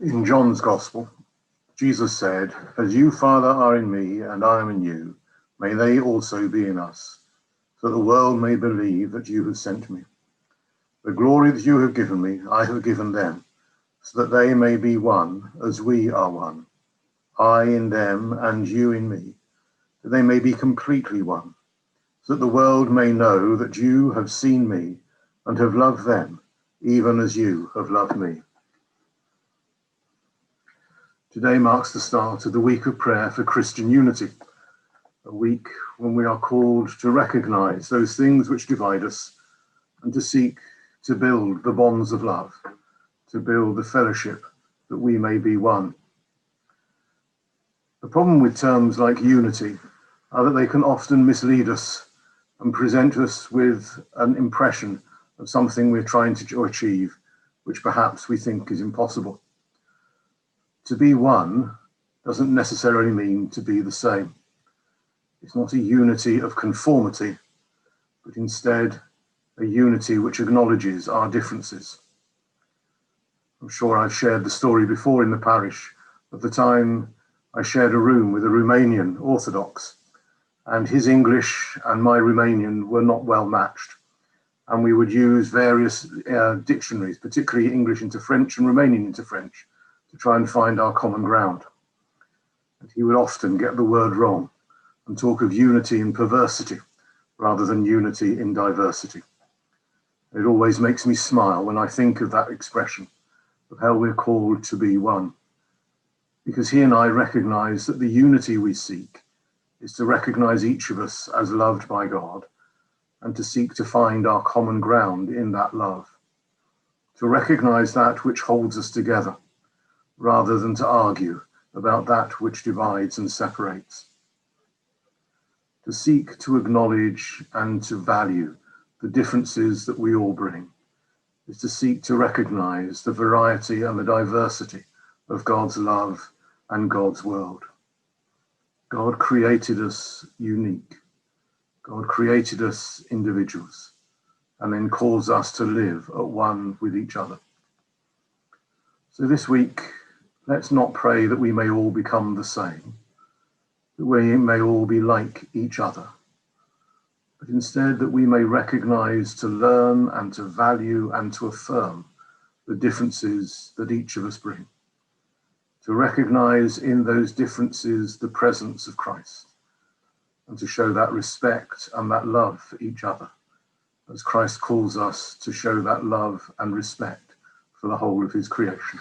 In John's Gospel, Jesus said, "As you, Father, are in me and I am in you, may they also be in us, so that the world may believe that you have sent me. The glory that you have given me, I have given them, so that they may be one as we are one, I in them and you in me, that they may be completely one, so that the world may know that you have seen me and have loved them, even as you have loved me." Today marks the start of the week of prayer for Christian unity, a week when we are called to recognize those things which divide us and to seek to build the bonds of love, to build the fellowship that we may be one. The problem with terms like unity are that they can often mislead us and present us with an impression of something we're trying to achieve, which perhaps we think is impossible. To be one doesn't necessarily mean to be the same. It's not a unity of conformity, but instead a unity which acknowledges our differences. I'm sure I've shared the story before in the parish of the time I shared a room with a Romanian Orthodox, and his English and my Romanian were not well matched. And we would use various dictionaries, particularly English into French and Romanian into French, to try and find our common ground. And he would often get the word wrong and talk of unity in perversity rather than unity in diversity. It always makes me smile when I think of that expression, of how we're called to be one. Because he and I recognize that the unity we seek is to recognize each of us as loved by God and to seek to find our common ground in that love, to recognize that which holds us together, rather than to argue about that which divides and separates. To seek to acknowledge and to value the differences that we all bring is to seek to recognize the variety and the diversity of God's love and God's world. God created us unique. God created us individuals and then calls us to live at one with each other. So this week, let's not pray that we may all become the same, that we may all be like each other, but instead that we may recognize, to learn and to value and to affirm the differences that each of us bring, to recognize in those differences the presence of Christ, and to show that respect and that love for each other, as Christ calls us to show that love and respect for the whole of his creation.